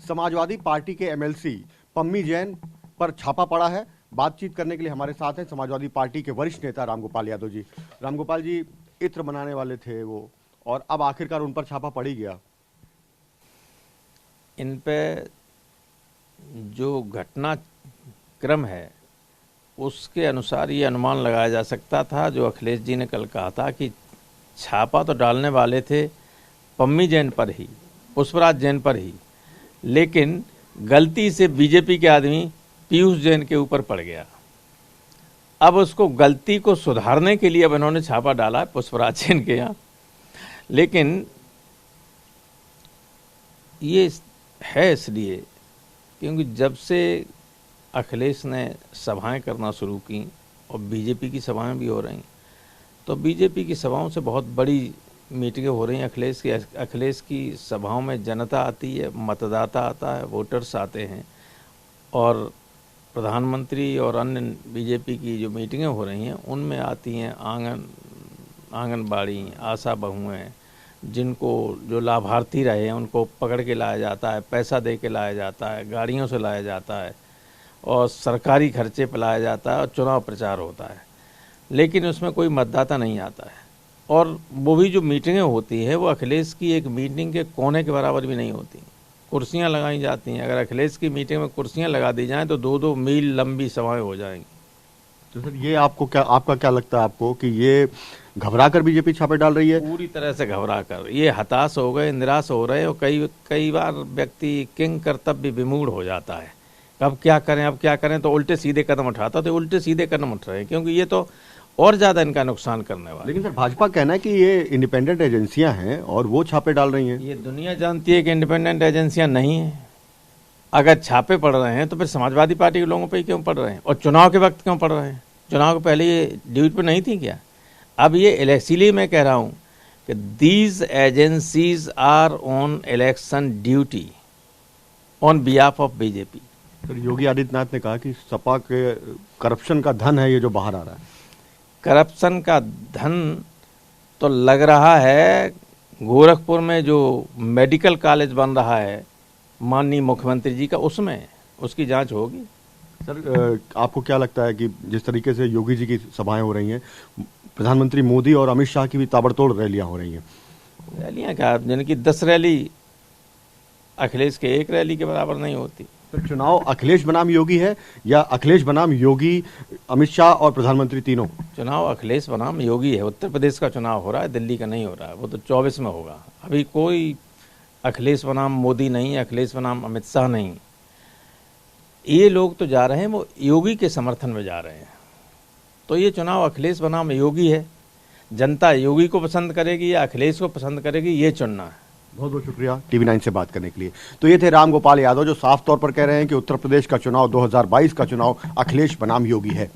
Samajwadi party के MLC Pammi Jain पर छापा पड़ा है। बातचीत करने के लिए हमारे साथ हैं समाजवादी पार्टी के वरिष्ठ नेता रामगोपाल यादव जी। रामगोपाल जी, इत्र बनाने वाले थे वो, और अब आखिरकार उन पर छापा पड़ ही गया। इन पे जो घटना क्रम है उसके अनुसार ये अनुमान लगाया जा सकता था, जो अखिलेश जी ने कल कहा था कि छापा तो डालने वाले थे पम्मी जैन पर ही, पुष्पराज जैन पर ही, लेकिन गलती से बीजेपी के आदमी पीयूष जैन के ऊपर पड़ गया। अब उसको गलती को सुधारने के लिए अब इन्होंने छापा डाला पुष्पराज जैन के यहाँ। लेकिन ये है इसलिए क्योंकि जब से अखिलेश ने सभाएं करना शुरू की और बीजेपी की सभाएं भी हो रही, तो बीजेपी की सभाओं से बहुत बड़ी मीटिंगें हो रही हैं। अखिलेश की सभाओं में जनता आती है, मतदाता आता है, वोटर्स आते हैं, और प्रधानमंत्री और अन्य बीजेपी की जो मीटिंगें हो रही हैं उनमें आती हैं आंगनबाड़ी, आशा बहुएं, जिनको जो लाभार्थी रहे हैं उनको पकड़ के लाया जाता है, पैसा दे के लाया जाता है, गाड़ियों से लाया जाता है और सरकारी खर्चे पर लाया जाता है और चुनाव प्रचार होता है। लेकिन उसमें कोई मतदाता नहीं आता है, और वो भी जो मीटिंगें होती हैं वो अखिलेश की एक मीटिंग के कोने के बराबर भी नहीं होती। कुर्सियां लगाई जाती हैं। अगर अखिलेश की मीटिंग में कुर्सियां लगा दी जाएं तो 2-2 मील लंबी सभाएं हो जाएंगी। तो सर, ये आपका क्या लगता है आपको कि ये घबरा कर बीजेपी छापे डाल रही है? पूरी तरह से घबरा कर ये हताश हो गए, निराश हो रहे हैं, और कई बार व्यक्ति किंग कर्तव्य विमूढ़ हो जाता है। अब क्या करें, तो उल्टे सीधे कदम उठाता, तो उल्टे सीधे कदम उठ रहे हैं क्योंकि ये तो और ज्यादा इनका नुकसान करने वाला। लेकिन सर, भाजपा कहना है कि ये इंडिपेंडेंट एजेंसियां हैं और वो छापे डाल रही हैं। ये दुनिया जानती है कि इंडिपेंडेंट एजेंसियां नहीं है। अगर छापे पड़ रहे हैं तो फिर समाजवादी पार्टी के लोगों पर ही क्यों पड़ रहे हैं, और चुनाव के वक्त क्यों पड़ रहे हैं? चुनाव के पहले ये ड्यूटी पर नहीं थी क्या? अब ये इसीलिए मैं कह रहा हूं कि these agencies are on election duty on behalf of BJP. Sir, Yogi Adityanath ने कहा कि सपा के करप्शन का धन है ये जो बाहर आ रहा है। करप्शन का धन तो लग रहा है गोरखपुर में जो मेडिकल कॉलेज बन रहा है माननीय मुख्यमंत्री जी का, उसमें उसकी जांच होगी। सर, आपको क्या लगता है कि जिस तरीके से योगी जी की सभाएं हो रही हैं, प्रधानमंत्री मोदी और अमित शाह की भी ताबड़तोड़ रैलियां हो रही हैं? रैलियां क्या, जिनकी 10 रैली अखिलेश के 1 रैली के बराबर नहीं होती। तो चुनाव अखिलेश बनाम योगी है या अखिलेश बनाम योगी, अमित शाह और प्रधानमंत्री तीनों? चुनाव अखिलेश बनाम योगी है। उत्तर प्रदेश का चुनाव हो रहा है, दिल्ली का नहीं हो रहा है, वो तो 24 में होगा। अभी कोई अखिलेश बनाम मोदी नहीं, अखिलेश बनाम अमित शाह नहीं। ये लोग तो जा रहे हैं, वो योगी के समर्थन में जा रहे हैं। तो ये चुनाव अखिलेश बनाम योगी है। जनता योगी को पसंद करेगी या अखिलेश को पसंद करेगी, ये चुनना है। बहुत बहुत शुक्रिया TV9 से बात करने के लिए। तो ये थे रामगोपाल यादव, जो साफ तौर पर कह रहे हैं कि उत्तर प्रदेश का चुनाव 2022 का चुनाव अखिलेश बनाम योगी है।